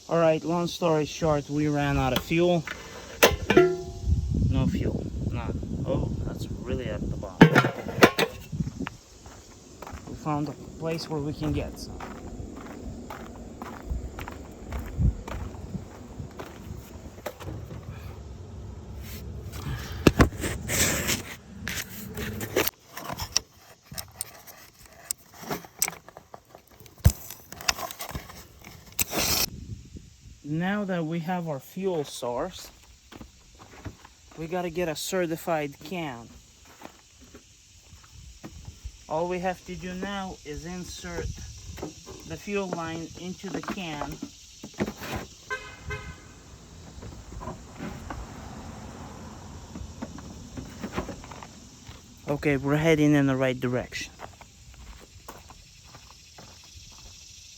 Alright, long story short, we ran out of fuel. No fuel, none. Oh, that's really at the bottom. We found a place where we can get some. Now that we have our fuel source, we gotta get a certified can. All we have to do now is insert the fuel line into the can. Okay, we're heading in the right direction.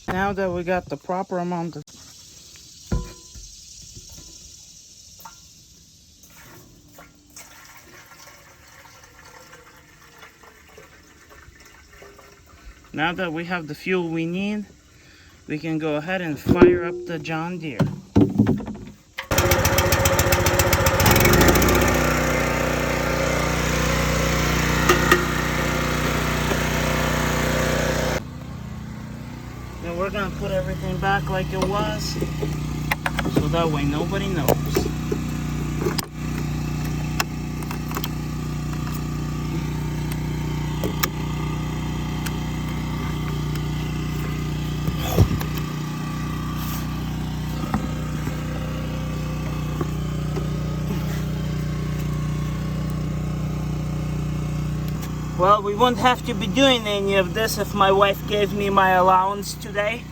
Now that we got the proper amount of Now that we have the fuel we need, we can go ahead and fire up the John Deere. Then we're gonna put everything back like it was, so that way nobody knows. Well, we won't have to be doing any of this if my wife gave me my allowance today.